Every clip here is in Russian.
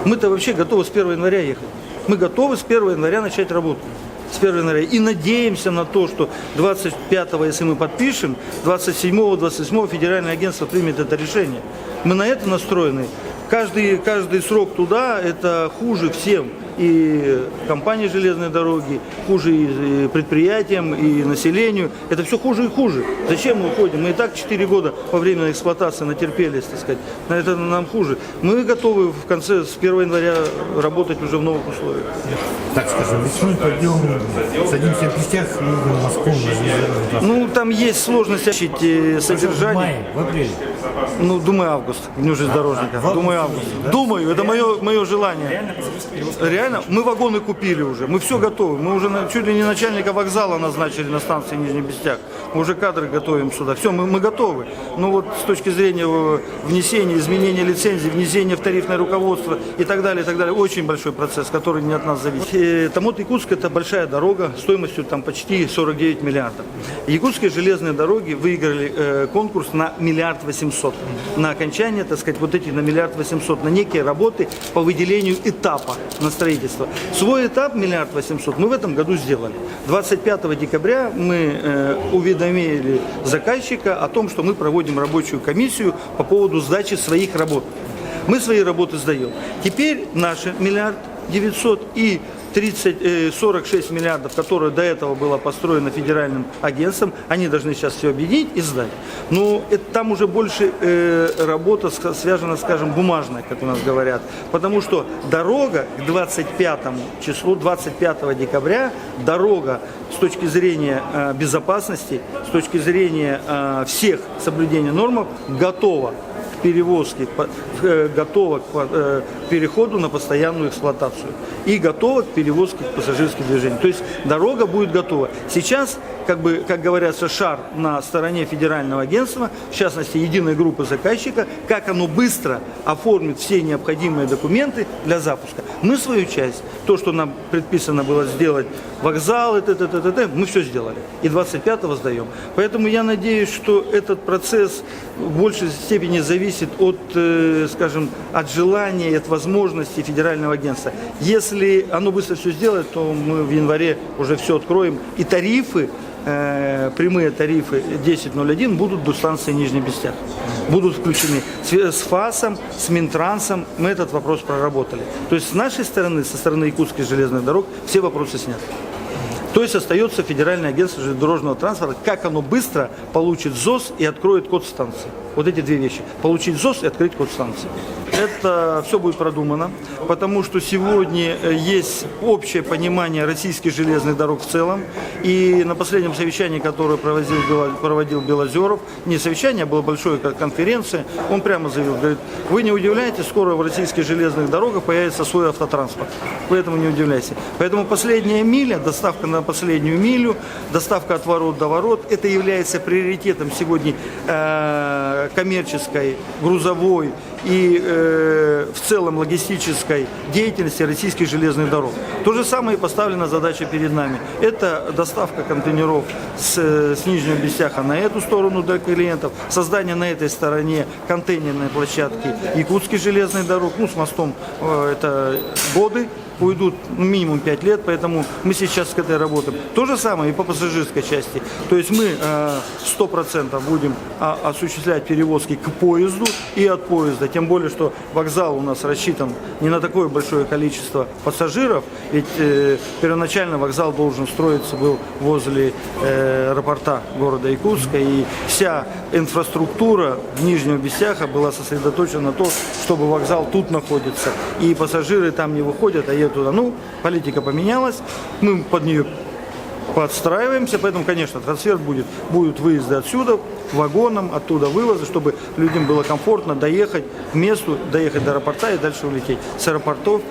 Мы-то вообще готовы с 1 января ехать. Мы готовы с 1 января начать работу. С 1 января. И надеемся на то, что 25-го, если мы подпишем, 27-го, 28-го федеральное агентство примет это решение. Мы на это настроены. Каждый срок туда это хуже всем. И компании железной дороги, хуже и предприятиям, и населению. Это все хуже и хуже. Зачем мы уходим? Мы и так 4 года во время эксплуатации натерпелись, так сказать. На это нам хуже. Мы готовы в конце, с 1 января работать уже в новых условиях. Так скажем, весной пойдем, садимся в гостях и едем в Москву на железную дорогу. Ну, там есть сложность содержания. В мае, в апреле. Ну, думаю, август, Дню железнодорожника. Думаю, август. Да? Думаю, это мое желание. Реально, мы вагоны купили уже, мы все готовы. Мы уже чуть ли не начальника вокзала назначили на станции Нижний Бестяк. Мы уже кадры готовим сюда. Все, мы готовы. Но вот с точки зрения внесения, изменения лицензий, внесения в тарифное руководство и так далее, очень большой процесс, который не от нас зависит. Томот-Якутск — это большая дорога стоимостью там почти 49 миллиардов. Якутские железные дороги выиграли конкурс на 1 800 000 000. На окончание, так сказать, вот эти на 1 800 000 000 на некие работы по выделению этапа на строительство. Свой этап 1 800 000 000 мы в этом году сделали. 25 декабря мы уведомили заказчика о том, что мы проводим рабочую комиссию по поводу сдачи своих работ. Мы свои работы сдаем. Теперь наши 1 900 000 000 и 46 миллиардов, которые до этого было построено федеральным агентством, они должны сейчас все объединить и сдать. Но там уже больше работа связана, скажем, бумажная, как у нас говорят. Потому что дорога к 25 числу, 25 декабря, дорога с точки зрения безопасности, с точки зрения всех соблюдения норм готова перевозки, готова к переходу на постоянную эксплуатацию и готова к перевозке пассажирских движений. То есть дорога будет готова. Сейчас, как говорится, шар на стороне федерального агентства, в частности, единой группы заказчика, как оно быстро оформит все необходимые документы для запуска. Мы свою часть, то, что нам предписано было сделать, вокзал, мы все сделали. И 25-го сдаем. Поэтому я надеюсь, что этот процесс в большей степени зависит от, скажем, от желания и от возможностей федерального агентства. Если оно быстро все сделает, то мы в январе уже все откроем. И тарифы, прямые тарифы 10.01 будут до станции Нижний Бестяк. Будут включены. С ФАСом, с Минтрансом мы этот вопрос проработали. То есть с нашей стороны, со стороны Якутских железных дорог, все вопросы сняты. То есть остается Федеральное агентство железнодорожного транспорта, как оно быстро получит ЗОС и откроет код станции. Вот эти две вещи. Получить ЗОС и открыть код станции. Это все будет продумано, потому что сегодня есть общее понимание российских железных дорог в целом. И на последнем совещании, которое проводил Белозеров, не совещание, а была большая конференция, он прямо заявил, говорит, вы не удивляйтесь, скоро в российских железных дорогах появится свой автотранспорт. Поэтому не удивляйтесь. Поэтому последняя миля, доставка на последнюю милю, доставка от ворот до ворот, это является приоритетом сегодня коммерческой, грузовой и в целом логистической деятельности российских железных дорог. То же самое и поставлена задача перед нами. Это доставка контейнеров с Нижнего Бестяка на эту сторону для клиентов, создание на этой стороне контейнерной площадки Якутских железных дорог, с мостом это годы. Уйдут минимум 5 лет, поэтому мы сейчас к этой работаем. То же самое и по пассажирской части. То есть мы 100% будем осуществлять перевозки к поезду и от поезда. Тем более, что вокзал у нас рассчитан не на такое большое количество пассажиров, ведь первоначально вокзал должен строиться был возле аэропорта города Якутска, и вся инфраструктура Нижнего Бестяка была сосредоточена на том, чтобы вокзал тут находится, и пассажиры там не выходят, а едут туда. Политика поменялась, мы под нее подстраиваемся, поэтому, конечно, трансфер будет. Будут выезды отсюда, вагоном, оттуда вывозы, чтобы людям было комфортно доехать к месту, доехать до аэропорта и дальше улететь. С аэропортов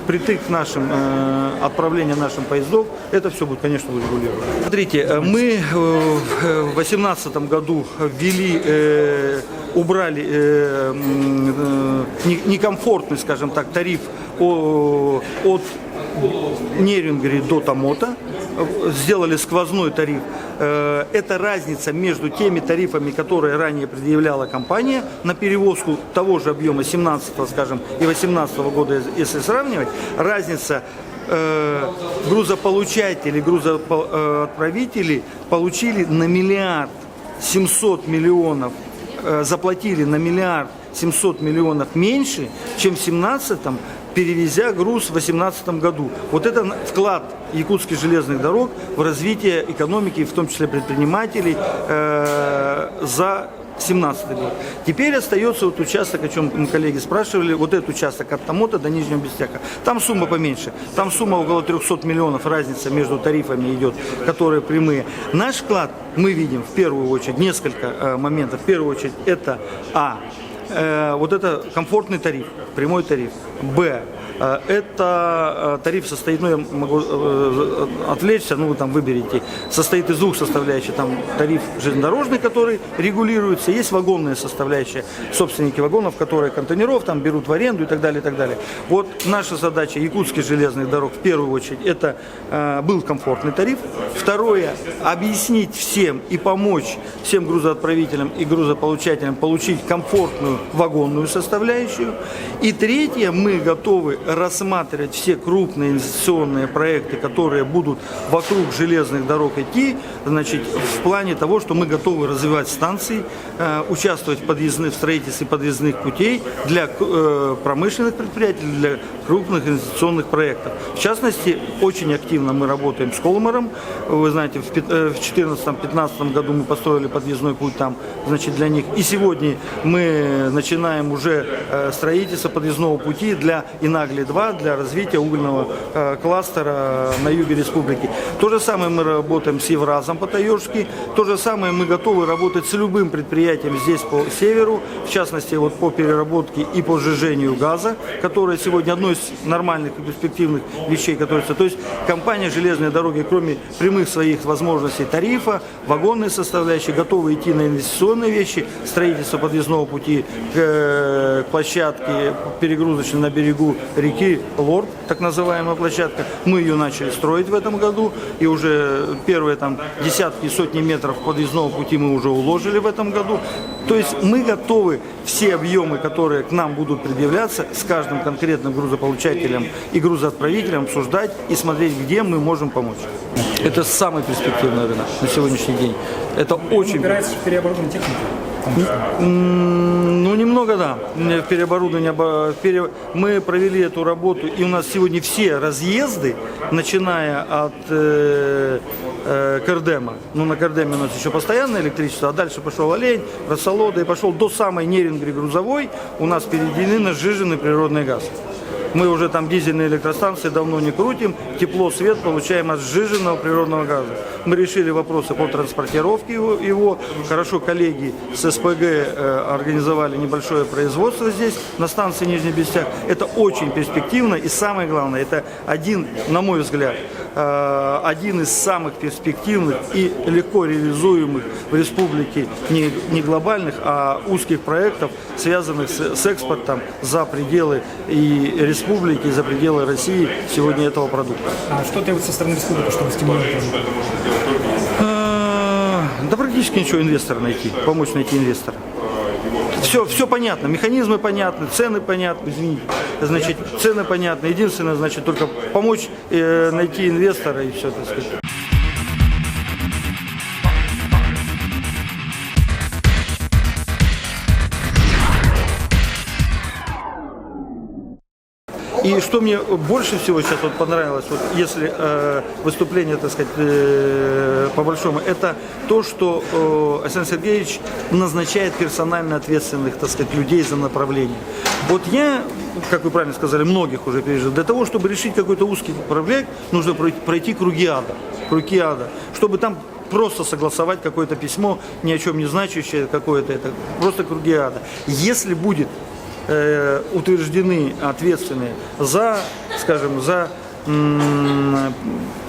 притык к нашим, отправление нашим поездов, это все будет, конечно, урегулировано. Смотрите, мы в 2018 году убрали некомфортный, скажем так, тариф от Нерюнгри до Томота. сделали сквозной тариф. Это разница между теми тарифами, которые ранее предъявляла компания на перевозку того же объема 17, скажем, и 18 года, если сравнивать. Разница грузополучатели, грузоотправители получили на 1 700 000 000, заплатили на 1 700 000 000 меньше, чем в 17-м, перевезя груз в 2018 году. Вот это вклад якутских железных дорог в развитие экономики, в том числе предпринимателей, за 2017 год. Теперь остается вот участок, о чем коллеги спрашивали, вот этот участок от Тамота до Нижнего Бестяка. Там сумма поменьше. Там сумма около 300 миллионов, разница между тарифами идет, которые прямые. Наш вклад мы видим в первую очередь несколько моментов. В первую очередь это вот это комфортный тариф, прямой тариф. Б. Это тариф состоит, ну я могу отвлечься, ну вы там выберете, состоит из двух составляющих. Там тариф железнодорожный, который регулируется, есть вагонная составляющая, собственники вагонов, которые контейнеров там берут в аренду и так далее, и так далее. Вот наша задача якутских железных дорог в первую очередь это был комфортный тариф. Второе, объяснить всем и помочь всем грузоотправителям и грузополучателям получить комфортную вагонную составляющую. И третье, мы готовы рассматривать все крупные инвестиционные проекты, которые будут вокруг железных дорог идти, значит, в плане того, что мы готовы развивать станции, участвовать в строительстве подъездных путей для промышленных предприятий, для крупных инвестиционных проектов. В частности, очень активно мы работаем с Колмаром. Вы знаете, в 2014-2015 году мы построили подъездной путь там, значит, для них. И сегодня мы начинаем уже строительство подъездного пути для Инагли-2, для развития угольного кластера на юге республики. То же самое мы работаем с Евразом по Таежски. То же самое мы готовы работать с любым предприятием здесь по северу, в частности, вот по переработке и по сжижению газа, которое сегодня одно из нормальных и перспективных вещей, которые... То есть компания «Железные дороги», кроме прямых своих возможностей тарифа, вагонной составляющей, готовы идти на инвестиционные вещи, строительство подъездного пути к площадке перегрузочной на берегу реки Лорд, так называемая площадка. Мы ее начали строить в этом году, и уже первые там десятки и сотни метров подъездного пути мы уже уложили в этом году. То есть мы готовы все объемы, которые к нам будут предъявляться, с каждым конкретным грузополучателем и грузоотправителем обсуждать и смотреть, где мы можем помочь. Это самый перспективный рынок на сегодняшний день. Это очень... Опирается в переоборудование техники? Ну, немного, да. Переоборудование. Мы провели эту работу, и у нас сегодня все разъезды, начиная от Кардема. Ну, на Кардеме у нас еще постоянное электричество, а дальше пошел Олень, Рассолода, и пошел до самой Нерингри грузовой, у нас переведены на сжиженный природный газ. Мы уже там дизельные электростанции давно не крутим, тепло, свет получаем от сжиженного природного газа. Мы решили вопросы по транспортировке его. Хорошо, коллеги с СПГ организовали небольшое производство здесь, на станции Нижний Бестяк. Это очень перспективно, и самое главное, это один, на мой взгляд, один из самых перспективных и легко реализуемых в республике не глобальных, а узких проектов, связанных с экспортом за пределы и республики, и за пределы России сегодня этого продукта. А что делать со стороны республики, чтобы стимулировать? Да практически ничего, инвестора найти, помочь найти инвестора. Все понятно, механизмы понятны, цены понятны, извините, значит, цены понятны. Единственное, значит, только помочь найти инвестора и все, так сказать. И что мне больше всего сейчас вот понравилось, вот если выступление, так сказать, по большому, это то, что Александр Сергеевич назначает персонально ответственных, так сказать, людей за направление. Вот я, как вы правильно сказали, многих уже пережил. Для того, чтобы решить какой-то узкий проект, нужно пройти круги ада, чтобы там просто согласовать какое-то письмо, ни о чем не значащее какое-то, это просто круги ада. Если будет утверждены ответственные за, скажем, за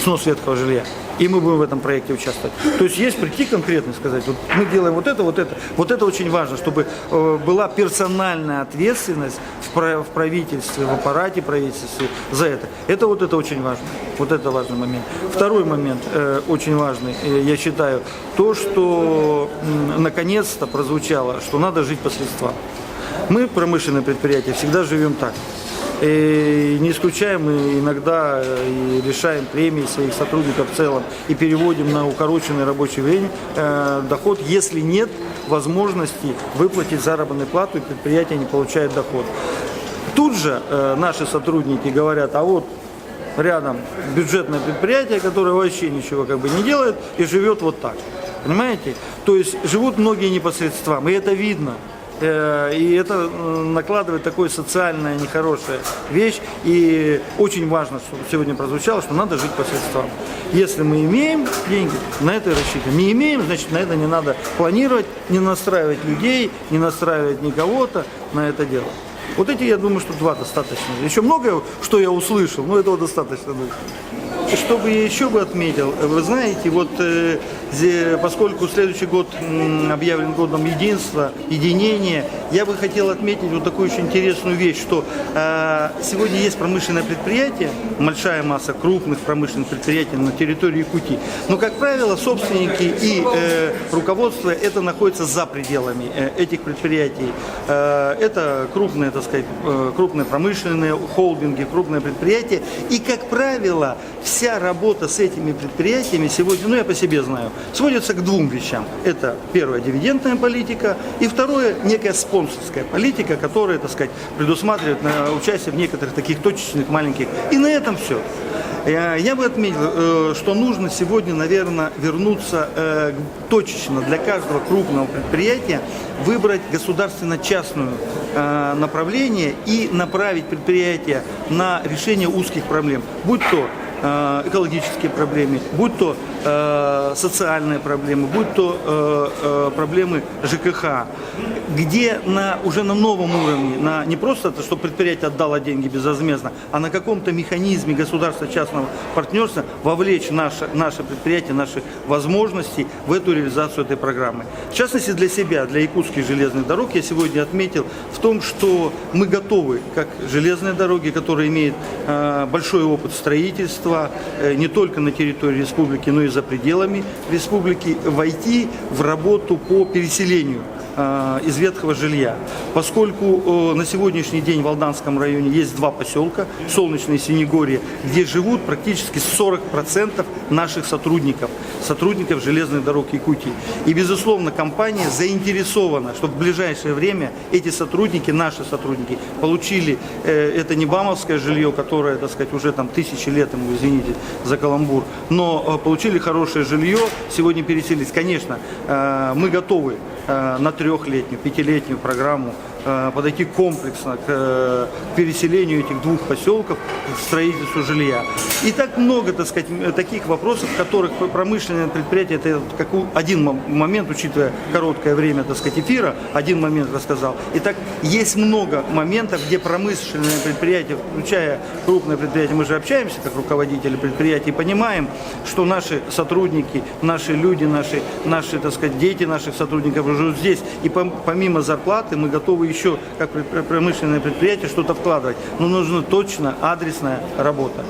снос ветхого жилья, и мы будем в этом проекте участвовать. То есть есть прийти конкретно сказать, вот мы делаем вот это. Вот это очень важно, чтобы была персональная ответственность в в правительстве, в аппарате правительства за это. Это очень важно. Вот это важный момент. Второй момент очень важный, я считаю, то, что наконец-то прозвучало, что надо жить по средствам. Мы, промышленные предприятия, всегда живем так. И не исключаем, мы иногда и лишаем премии своих сотрудников в целом и переводим на укороченное рабочее время доход, если нет возможности выплатить заработную плату и предприятие не получает доход. Тут же наши сотрудники говорят, а вот рядом бюджетное предприятие, которое вообще ничего не делает и живет вот так. Понимаете? То есть живут многие не по средствам, и это видно. И это накладывает такое социальная нехорошая вещь. И очень важно, что сегодня прозвучало, что надо жить по средствам. Если мы имеем деньги, на это и рассчитываем. Не имеем, значит, на это не надо планировать, не настраивать людей, не настраивать никого-то на это дело. Вот эти, я думаю, что два достаточно. Еще многое, что я услышал, но этого достаточно. Чтобы я еще бы отметил, вы знаете, вот поскольку следующий год объявлен годом единства, единения, я бы хотел отметить вот такую очень интересную вещь, что сегодня есть промышленное предприятие, большая масса крупных промышленных предприятий на территории Якутии, но, как правило, собственники и руководство это находится за пределами этих предприятий. Это крупные, так сказать, крупные промышленные холдинги, крупные предприятия, и, как правило, вся работа с этими предприятиями сегодня, ну я по себе знаю, сводится к двум вещам. Это первое, дивидендная политика, и второе, некая спонсорская политика, которая, так сказать, предусматривает участие в некоторых таких точечных маленьких. И на этом все. Я бы отметил, что нужно сегодня, наверное, вернуться точечно для каждого крупного предприятия, выбрать государственно-частное направление и направить предприятие на решение узких проблем, будь то экологические проблемы, будь то социальные проблемы, будь то проблемы ЖКХ, где уже на новом уровне, не просто то, что предприятие отдало деньги безвозмездно, а на каком-то механизме государственно-частного партнерства вовлечь наше предприятие, наши возможности в эту реализацию этой программы. В частности, для себя, для якутских железных дорог, я сегодня отметил в том, что мы готовы, как железные дороги, которые имеют большой опыт строительства, не только на территории республики, но и за пределами республики, войти в работу по переселению из ветхого жилья. Поскольку на сегодняшний день в Алданском районе есть два поселка, Солнечное и Синегорье, где живут практически 40% наших сотрудников железных дорог Якутии. И, безусловно, компания заинтересована, чтобы в ближайшее время эти сотрудники, наши сотрудники, получили, это не бамовское жилье, которое, так сказать, уже там тысячи лет, извините за каламбур, но получили хорошее жилье, сегодня переселились. Конечно, мы готовы на трехлетнюю, пятилетнюю программу подойти комплексно к переселению этих двух поселков, к строительству жилья. И так много, так сказать, таких вопросов, в которых промышленное предприятие, это как один момент, учитывая короткое время, так сказать, эфира, один момент рассказал. И так есть много моментов, где промышленное предприятие, включая крупное предприятие, мы же общаемся как руководители предприятий, понимаем, что наши сотрудники, наши люди, наши, так сказать, дети наших сотрудников живут здесь. И помимо зарплаты мы готовы еще, как промышленное предприятие, что-то вкладывать. Но нужна точно адресная работа.